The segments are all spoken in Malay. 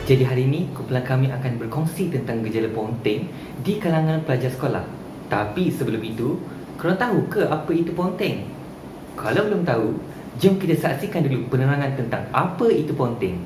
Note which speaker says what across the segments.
Speaker 1: Jadi hari ini kumpulan kami akan berkongsi tentang gejala ponteng di kalangan pelajar sekolah. Tapi sebelum itu, korang tahu ke apa itu ponteng? Kalau belum tahu, jom kita saksikan dulu penerangan tentang apa itu ponteng.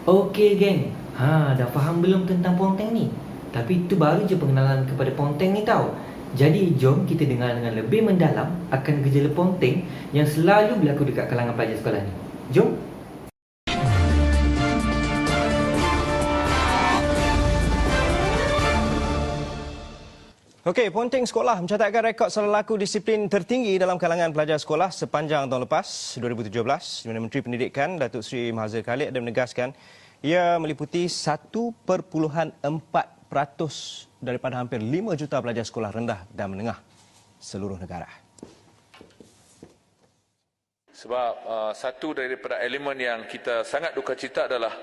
Speaker 1: Okey geng, dah faham belum tentang ponteng ni? Tapi itu baru je pengenalan kepada ponteng ni tau. Jadi jom kita dengar dengan lebih mendalam akan gejala ponteng yang selalu berlaku dekat kalangan pelajar sekolah ni. Jom.
Speaker 2: Okey, ponteng sekolah mencatatkan rekod selalu laku disiplin tertinggi dalam kalangan pelajar sekolah sepanjang tahun lepas, 2017, di mana Menteri Pendidikan Datuk Seri Mahathir Khalid ada menegaskan ia meliputi 1.4% daripada hampir 5 juta pelajar sekolah rendah dan menengah seluruh negara.
Speaker 3: Sebab satu daripada elemen yang kita sangat duka cita adalah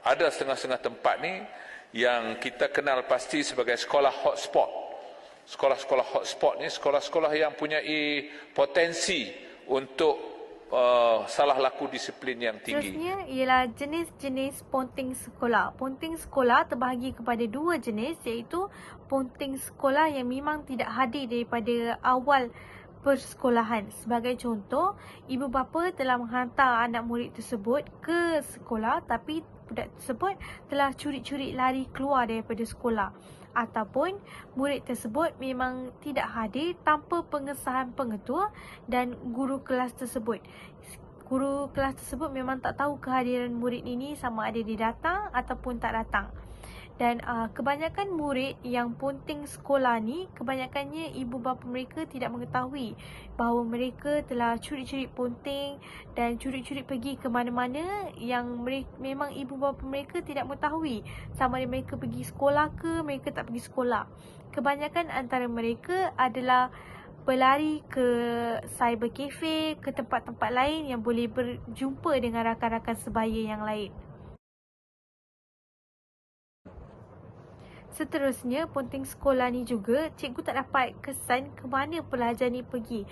Speaker 3: ada setengah-setengah tempat ni yang kita kenal pasti sebagai sekolah hotspot. Sekolah-sekolah hotspot ni sekolah-sekolah yang punyai potensi untuk salah laku disiplin yang tinggi.
Speaker 4: Seterusnya ialah jenis-jenis ponteng sekolah. Ponteng sekolah terbahagi kepada dua jenis, iaitu ponteng sekolah yang memang tidak hadir daripada awal persekolahan. Sebagai contoh, ibu bapa telah menghantar anak murid tersebut ke sekolah tapi budak tersebut telah curi-curi lari keluar daripada sekolah. Ataupun murid tersebut memang tidak hadir tanpa pengesahan pengetua dan guru kelas tersebut. Guru kelas tersebut memang tak tahu kehadiran murid ini sama ada dia datang ataupun tak datang. Dan kebanyakan murid yang ponteng sekolah ni, kebanyakannya ibu bapa mereka tidak mengetahui bahawa mereka telah curi-curi ponteng dan curi-curi pergi ke mana-mana yang memang ibu bapa mereka tidak mengetahui sama ada mereka pergi sekolah ke mereka tak pergi sekolah. Kebanyakan antara mereka adalah berlari ke cyber cafe, ke tempat-tempat lain yang boleh berjumpa dengan rakan-rakan sebaya yang lain. Seterusnya, ponting sekolah ni juga, cikgu tak dapat kesan ke mana pelajar ni pergi.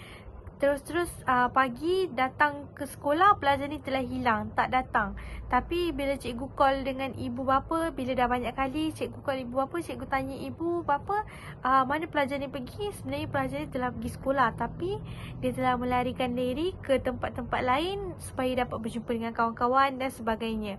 Speaker 4: Terus-terus pagi datang ke sekolah, pelajar ni telah hilang, tak datang. Tapi bila cikgu call dengan ibu bapa, bila dah banyak kali cikgu call ibu bapa, cikgu tanya ibu bapa, mana pelajar ni pergi? Sebenarnya pelajar ni telah pergi sekolah, tapi dia telah melarikan diri ke tempat-tempat lain supaya dapat berjumpa dengan kawan-kawan dan sebagainya.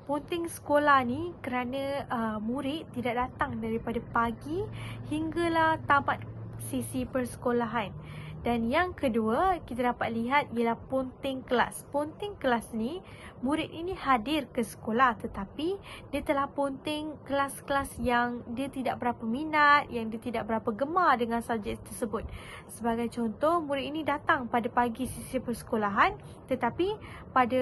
Speaker 4: Ponting sekolah ni kerana murid tidak datang daripada pagi hinggalah tamat sesi persekolahan. Dan yang kedua, kita dapat lihat ialah ponting kelas. Ponting kelas ni, murid ini hadir ke sekolah tetapi dia telah ponting kelas-kelas yang dia tidak berapa minat, yang dia tidak berapa gemar dengan subjek tersebut. Sebagai contoh, murid ini datang pada pagi sesi persekolahan tetapi pada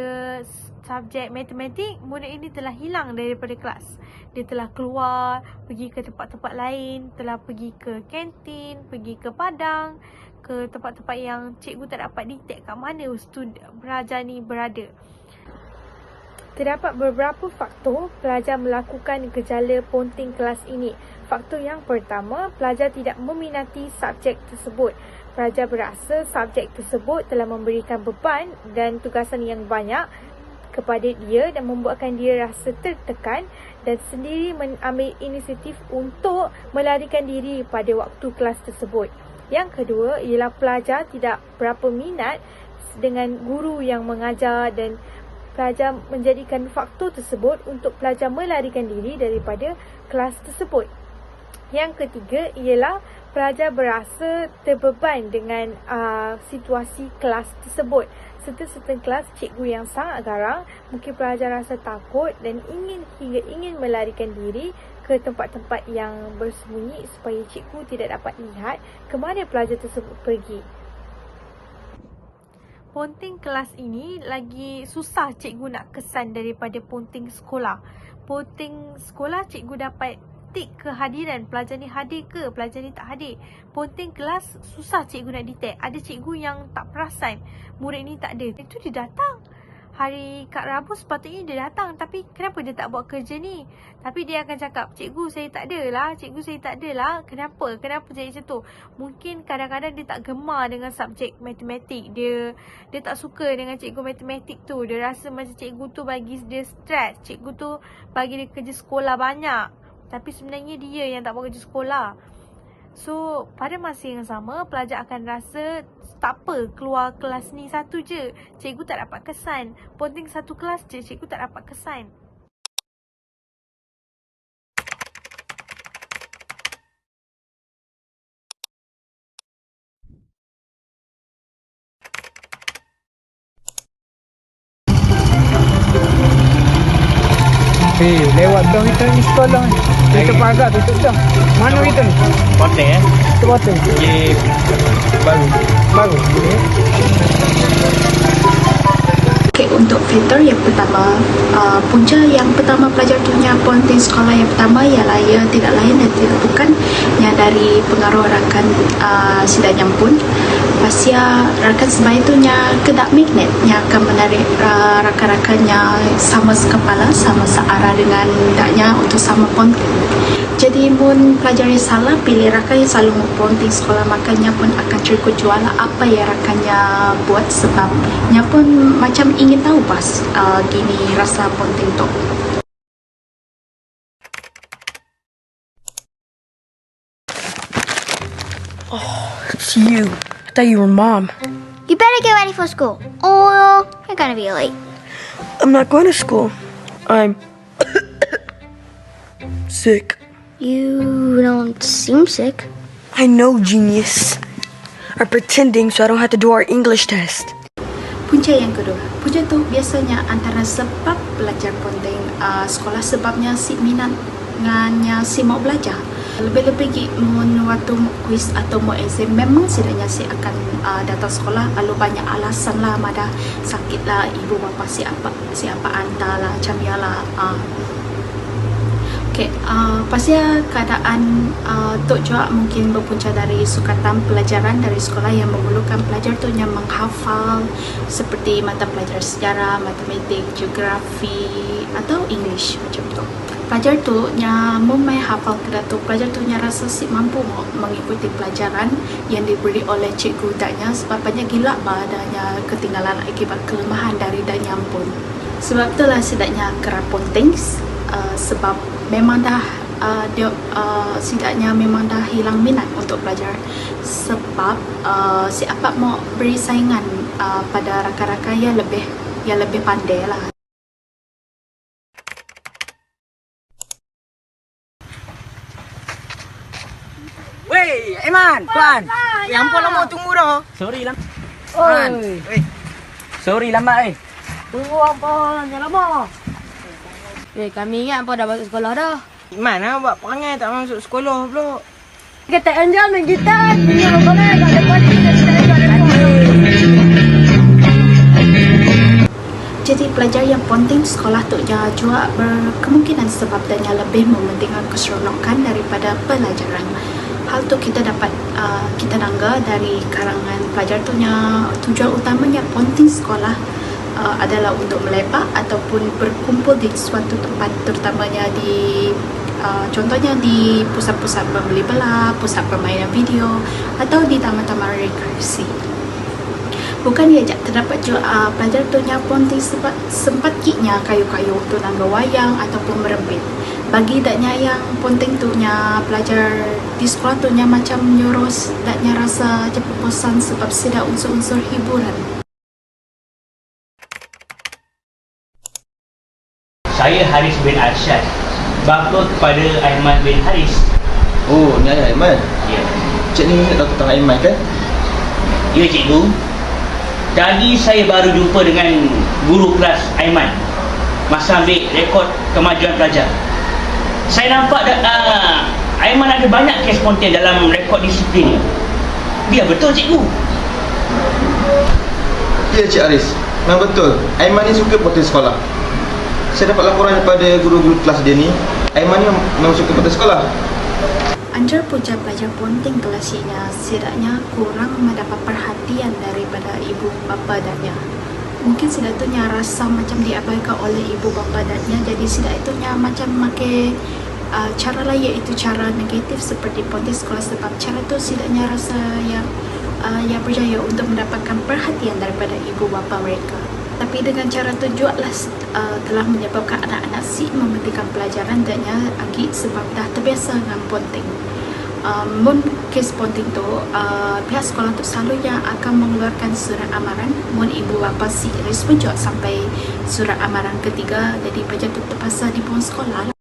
Speaker 4: subjek matematik, murid ini telah hilang daripada kelas. Dia telah keluar, pergi ke tempat-tempat lain, telah pergi ke kantin, pergi ke padang, ke tempat-tempat yang cikgu tak dapat detect kat mana pelajar ni berada. Terdapat beberapa faktor pelajar melakukan gejala ponting kelas ini. Faktor yang pertama, pelajar tidak meminati subjek tersebut. Pelajar berasa subjek tersebut telah memberikan beban dan tugasan yang banyak kepada dia dan membuatkan dia rasa tertekan dan sendiri mengambil inisiatif untuk melarikan diri pada waktu kelas tersebut. Yang kedua ialah pelajar tidak berapa minat dengan guru yang mengajar dan pelajar menjadikan faktor tersebut untuk pelajar melarikan diri daripada kelas tersebut. Yang ketiga ialah pelajar berasa terbeban dengan situasi kelas tersebut. Serta-serta kelas cikgu yang sangat garang, mungkin pelajar rasa takut dan ingin melarikan diri ke tempat-tempat yang bersembunyi supaya cikgu tidak dapat lihat ke mana pelajar tersebut pergi. Ponting kelas ini lagi susah cikgu nak kesan daripada ponting sekolah. Ponting sekolah cikgu dapat tik kehadiran pelajar ni hadir ke, pelajar ni tak hadir. Ponting kelas susah cikgu nak detect. Ada cikgu yang tak perasan murid ni tak ada. Itu dia datang. Hari Kak Rabu sepatutnya dia datang, tapi kenapa dia tak buat kerja ni? Tapi dia akan cakap, cikgu saya tak ada lah, cikgu saya tak ada lah. Kenapa jadi macam tu? Mungkin kadang-kadang dia tak gemar dengan subjek matematik. Dia tak suka dengan cikgu matematik tu. Dia rasa macam cikgu tu bagi dia stres. Cikgu tu bagi dia kerja sekolah banyak. Tapi sebenarnya dia yang tak buat kerja sekolah. So, pada masa yang sama, pelajar akan rasa tak apa, keluar kelas ni satu je, cikgu tak dapat kesan. Ponting satu kelas je, cikgu tak dapat kesan.
Speaker 5: Lewat dah kita ni sekolah ni. Kita pagar tutup dah. Mana kita ni?
Speaker 6: Poteng
Speaker 5: Kita potong.
Speaker 6: Ye
Speaker 5: Baru.
Speaker 7: Okay, untuk filter yang pertama, punca yang pertama pelajar punya ponting sekolah yang pertama ialah ia tidak lain dan tidak bukan yang dari pengaruh rakan sidang pun. Pasia rakan sebaya tu nya kedak magnet yang akan menarik rakan-rakannya sama sekepala, sama searah dengan daknya untuk sama ponting. Jadi pun pelajar yang salah pilih rakan yang selalu ponting sekolah, makanya pun akan terikut jual apa yang rakannya buat sebabnya pun macam ingin tahu pas gini rasa ponting tu.
Speaker 8: It's you. I thought you were Mom.
Speaker 9: You better get ready for school, or you're gonna be late.
Speaker 8: I'm not going to school. I'm sick.
Speaker 9: You don't seem sick.
Speaker 8: I know, genius. I'm pretending so I don't have to do our English test.
Speaker 7: Punca yang kedua, punca tu biasanya antara sebab belajar ponting sekolah sebabnya si minatnya si mau belajar. Lebih-lebih waktu kuis atau mau exam memang setidaknya si akan datang sekolah, lalu banyak alasan lah, ada sakit lah, ibu bapa siapa hantar lah, macam ya lah. Okey, pastinya keadaan Tok Joak mungkin berpunca dari sukatan pelajaran dari sekolah yang memerlukan pelajar tu yang menghafal seperti mata pelajaran sejarah, matematik, geografi atau English macam tu. Pelajar tu yang memang hafal kedatuk, pelajar tu yang rasa si mampu mengikuti pelajaran yang diberi oleh cikgu danya sebab banyak gila badanya ketinggalan akibat kelemahan dari danya pun. Sebab itulah sedaknya kerap penting sebab memang dah setidaknya memang dah hilang minat untuk belajar sebab si apa mau beri saingan pada rakan-rakan yang lebih pandai lah.
Speaker 5: Weh, Aiman, Puan. Yang ampun lama tunggu dah. Sorry lambat. Oi. Sorry lambat Tunggu apa? Jangan lama.
Speaker 9: Kami ingat apa dah masuk sekolah dah.
Speaker 5: Mana buat perangai tak masuk sekolah pula.
Speaker 9: Kata Angel main gitar. Tinggal boleh tak ada kuat.
Speaker 7: Jadi pelajar yang penting sekolah tu juga berkemungkinan sebab danya lebih mementingkan keseronokan daripada pelajaran. Hal tu kita dapat kita nangga dari karangan pelajar tu tujuan utamanya penting sekolah adalah untuk melepak ataupun berkumpul di suatu tempat, terutamanya di contohnya di pusat-pusat pembeli belah, pusat permainan video atau di taman-taman rekreasi. Bukan ia terdapat juga pelajar tu penting sebab sempat kiknya kayu-kayu tu nangga wayang ataupun merembit. Bagi daknya yang penting tu pelajar di sekolah tu macam nyoros, daknya rasa cepat bosan sebab tidak unsur-unsur hiburan.
Speaker 6: Saya Haris bin Arsyad, bapa kepada Aiman bin Haris.
Speaker 10: Oh, ni ayah Aiman.
Speaker 6: Ya.
Speaker 10: Cik ni ingat tentang Aiman kan?
Speaker 6: Ya cikgu. Tadi saya baru jumpa dengan guru kelas Aiman masa ambil rekod kemajuan pelajar. Saya nampak Aiman ada banyak kes spontan dalam rekod disiplin ni. Biar betul cikgu.
Speaker 10: Ya Cik Haris, memang betul. Aiman ni suka poten sekolah. Saya dapat laporan daripada guru-guru kelas dia ni, Aiman ni memang suka poten sekolah.
Speaker 7: Anjar puja pelajar penting kelasnya setidaknya kurang mendapat perhatian daripada ibu bapa danya. Mungkin sudah itunya rasa macam diabaikan oleh ibu bapa danya, jadi sudah itunya macam pakai cara lain iaitu cara negatif seperti penting sekolah sebab cara tu setidaknya rasa yang berjaya untuk mendapatkan perhatian daripada ibu bapa mereka. Tapi dengan cara tu jugalah telah menyebabkan anak-anak si mementingkan pelajaran danya agak sebab dah terbiasa dengan penting. Mun kes penting tu pihak sekolah tu selalunya akan mengeluarkan surat amaran. Mun ibu bapa si respon juga sampai surat amaran ketiga, jadi pelajar tu terpaksa dibuang sekolah.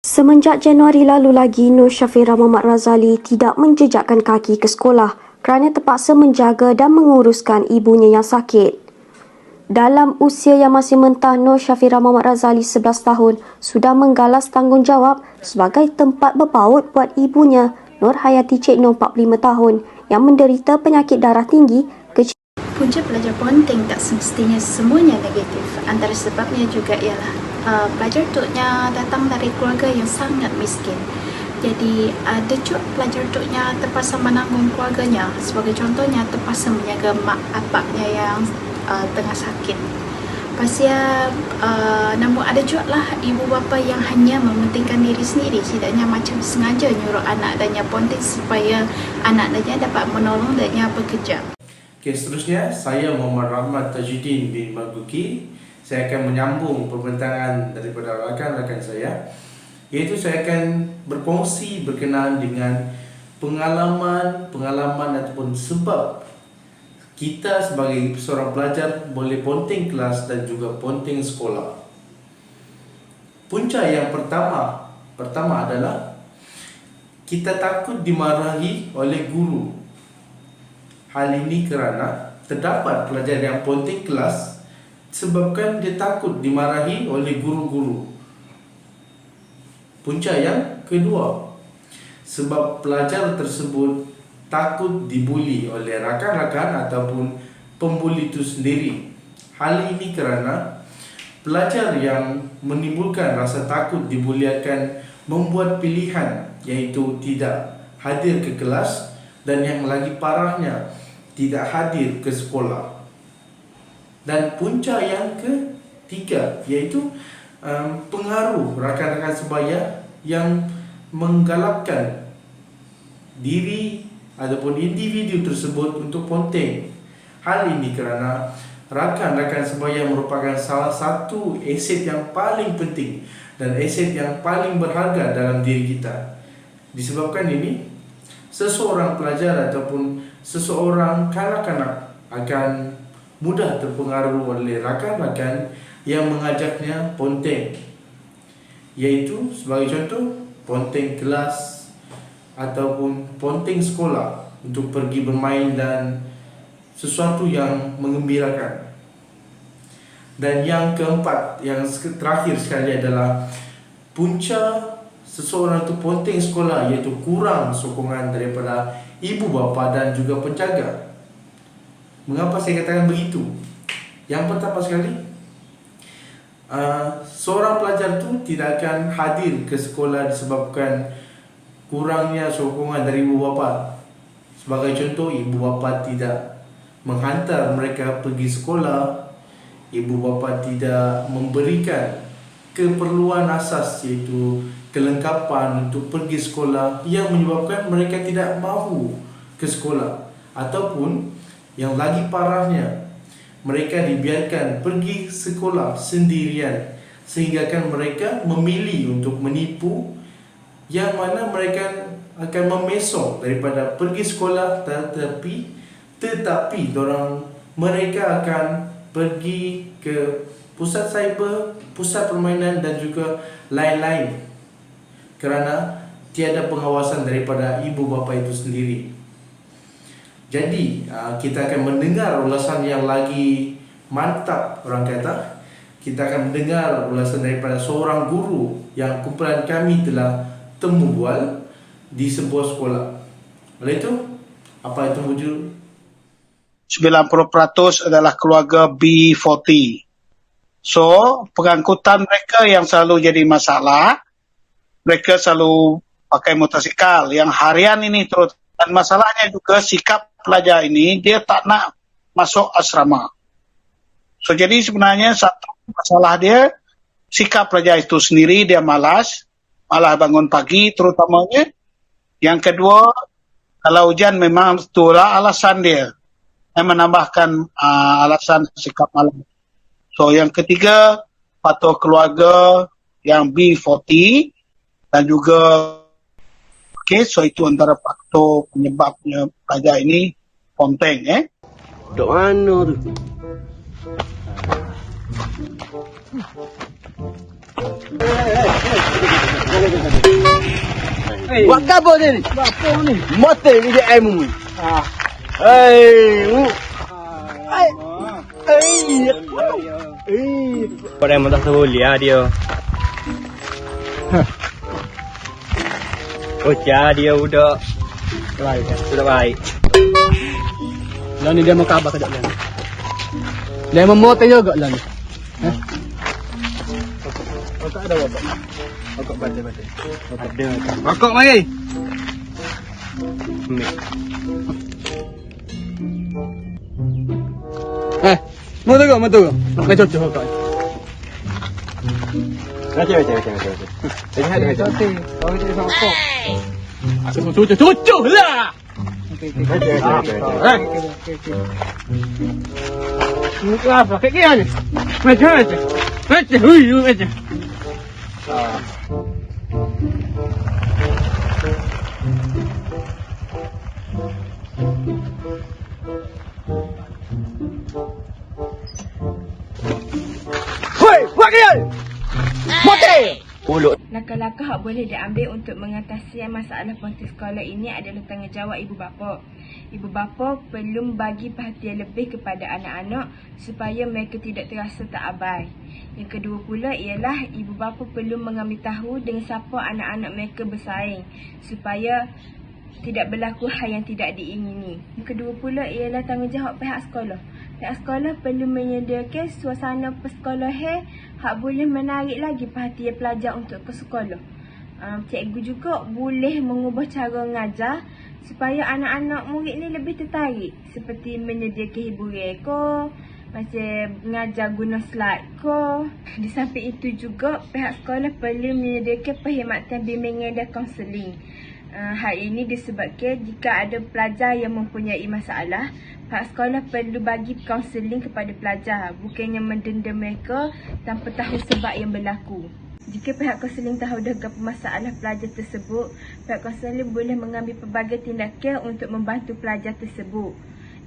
Speaker 11: Semenjak Januari lalu lagi, Nur Syafira Muhammad Razali tidak menjejakkan kaki ke sekolah kerana terpaksa menjaga dan menguruskan ibunya yang sakit. Dalam usia yang masih mentah, Nur Syafira Muhammad Razali 11 tahun sudah menggalas tanggungjawab sebagai tempat berpaut buat ibunya, Nur Hayati Cik Nur 45 tahun yang menderita penyakit darah tinggi.
Speaker 7: Punca pelajar penting tak semestinya semuanya negatif. Antara sebabnya juga ialah pelajar tu datang dari keluarga yang sangat miskin. Jadi ada juga pelajar tu terpaksa menanggung keluarganya. Sebagai contohnya terpaksa menjaga mak apaknya yang tengah sakit. Pasal namun ada juga lah ibu bapa yang hanya mementingkan diri sendiri, tidaknya macam sengaja nyuruh anak dannya penting supaya anak dannya dapat menolong dannya bekerja.
Speaker 12: Okey, seterusnya saya Muhammad Rahmat Tajuddin bin Maguki. Saya akan menyambung perbincangan daripada rakan-rakan saya, iaitu saya akan berkongsi berkenaan dengan pengalaman ataupun sebab kita sebagai seorang pelajar boleh ponting kelas dan juga ponting sekolah. Punca yang pertama adalah kita takut dimarahi oleh guru. Hal ini kerana terdapat pelajar yang ponting kelas sebabkan dia takut dimarahi oleh guru-guru. Punca yang kedua, sebab pelajar tersebut takut dibuli oleh rakan-rakan ataupun pembuli itu sendiri. Hal ini kerana pelajar yang menimbulkan rasa takut dibuli akan membuat pilihan, iaitu tidak hadir ke kelas, dan yang lagi parahnya tidak hadir ke sekolah. Dan punca yang ketiga iaitu pengaruh rakan-rakan sebaya yang menggalakkan diri ataupun individu tersebut untuk ponteng. Hal ini kerana rakan-rakan sebaya merupakan salah satu aset yang paling penting dan aset yang paling berharga dalam diri kita. Disebabkan ini, seseorang pelajar ataupun seseorang kanak-kanak akan mudah terpengaruh oleh rakan-rakan yang mengajaknya ponteng, iaitu sebagai contoh ponteng kelas ataupun ponteng sekolah untuk pergi bermain dan sesuatu yang menggembirakan. Dan yang keempat, yang terakhir sekali adalah punca seseorang itu ponteng sekolah, iaitu kurang sokongan daripada ibu bapa dan juga penjaga. Mengapa saya katakan begitu? Yang pertama sekali, seorang pelajar itu tidak akan hadir ke sekolah disebabkan kurangnya sokongan dari ibu bapa. Sebagai contoh, ibu bapa tidak menghantar mereka pergi sekolah, ibu bapa tidak memberikan keperluan asas iaitu kelengkapan untuk pergi sekolah yang menyebabkan mereka tidak mahu ke sekolah. Ataupun yang lagi parahnya, mereka dibiarkan pergi sekolah sendirian sehingga kan mereka memilih untuk menipu, yang mana mereka akan memesong daripada pergi sekolah, tetapi mereka akan pergi ke pusat cyber, pusat permainan dan juga lain-lain kerana tiada pengawasan daripada ibu bapa itu sendiri. Jadi kita akan mendengar ulasan yang lagi mantap, orang kata. Kita akan mendengar ulasan daripada seorang guru yang kumpulan kami telah temu bual di sebuah sekolah. Oleh itu, apa itu wujud?
Speaker 13: 90% adalah keluarga B40. So, pengangkutan mereka yang selalu jadi masalah, mereka selalu pakai motosikal yang harian ini terus. Dan masalahnya juga sikap pelajar ini, dia tak nak masuk asrama. So, jadi sebenarnya satu masalah dia, sikap pelajar itu sendiri, dia malas bangun pagi terutamanya. Yang kedua, kalau hujan memang itulah alasan dia. Saya menambahkan alasan sikap malam. So, yang ketiga, faktor keluarga yang B40 dan juga so itu antara faktor penyebabnya pelajar ini ponteng.
Speaker 5: Dok mana tu? Buat apa ni? Apa ni? Mata ni dia air mu. Orang yang tak boleh dia. Bocah dia udah baik. Sudah baik. Lah ni dia mau khabar ke tak lah. Dia mau motor juga lah ni. Tak ada apa. Rokok baca-baca. Ada. Rokok mari. Mau tu. Nak cocok rokok. Baca. Lihat. Kau jadi rokok. Aku mau cocok lah. Okey. Muka apa? Kayak gini. Baca. Hui.
Speaker 14: Langkah-langkah yang boleh diambil untuk mengatasi masalah ponteng sekolah ini adalah tanggungjawab ibu bapa. Ibu bapa perlu bagi perhatian lebih kepada anak-anak supaya mereka tidak terasa tak abai. Yang kedua pula ialah ibu bapa perlu mengambil tahu dengan siapa anak-anak mereka bersaing supaya tidak berlaku hal yang tidak diingini. Kedua pula ialah tanggungjawab pihak sekolah. Pihak sekolah perlu menyediakan suasana persekolahan hak boleh menarik lagi perhatian pelajar untuk ke sekolah. Cikgu juga boleh mengubah cara mengajar supaya anak-anak murid ni lebih tertarik, seperti menyediakan hiburan macam mengajar guna slide Di samping itu juga pihak sekolah perlu menyediakan perkhidmatan bimbingan dan kaunseling. Hal ini disebabkan jika ada pelajar yang mempunyai masalah, pihak sekolah perlu bagi kaunseling kepada pelajar, bukannya mendenda mereka tanpa tahu sebab yang berlaku. Jika pihak kaunseling tahu dah apa masalah pelajar tersebut, pihak kaunseling boleh mengambil pelbagai tindakan untuk membantu pelajar tersebut.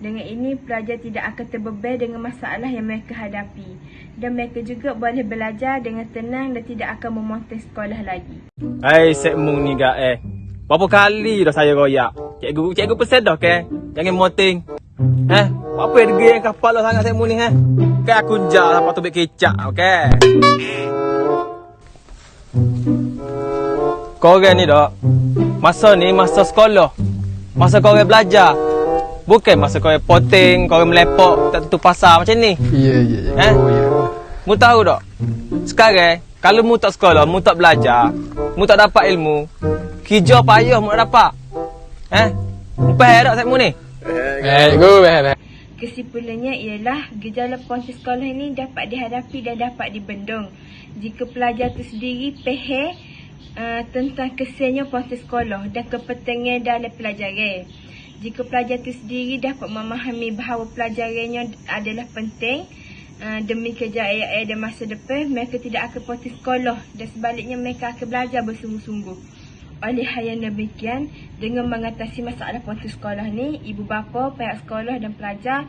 Speaker 14: Dengan ini, pelajar tidak akan terbeban dengan masalah yang mereka hadapi. Dan mereka juga boleh belajar dengan tenang dan tidak akan memonting sekolah lagi.
Speaker 5: Hai, Sek Mung ni gak berapa kali dah saya royak. Cikgu pesan dah ke? Jangan monting. Apa yang degil yang kapal lah sangat Sek Mung ni Kan aku jar sampai tu bek kecap, okey? Korang ni dok, masa ni masa sekolah. Masa korang belajar. Bukan masa korang poting, korang melepok tak tentu pasar macam ni. Ya. Mu tahu tak? Sekarang kalau mu tak sekolah, mu tak belajar, mu tak dapat ilmu, kerja payah mu nak dapat. Mu faham tak mu ni?
Speaker 14: Kesimpulannya ialah gejala ponting sekolah ini dapat dihadapi dan dapat dibendung jika pelajar itu sendiri faham tentang kesannya ponting sekolah dan kepentingan dalam pelajaran. Jika pelajar itu sendiri dapat memahami bahawa pelajarannya adalah penting demi kejayaan dan masa depan, mereka tidak akan ponting sekolah dan sebaliknya mereka akan belajar bersungguh-sungguh. Oleh hal yang demikian, dengan mengatasi masalah ponting sekolah ni, ibu bapa, pihak sekolah dan pelajar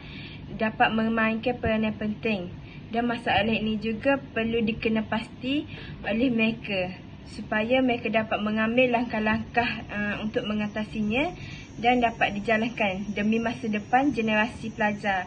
Speaker 14: dapat memainkan peranan penting. Dan masalah ini juga perlu dikena pasti oleh mereka supaya mereka dapat mengambil langkah-langkah untuk mengatasinya dan dapat dijalankan demi masa depan generasi pelajar.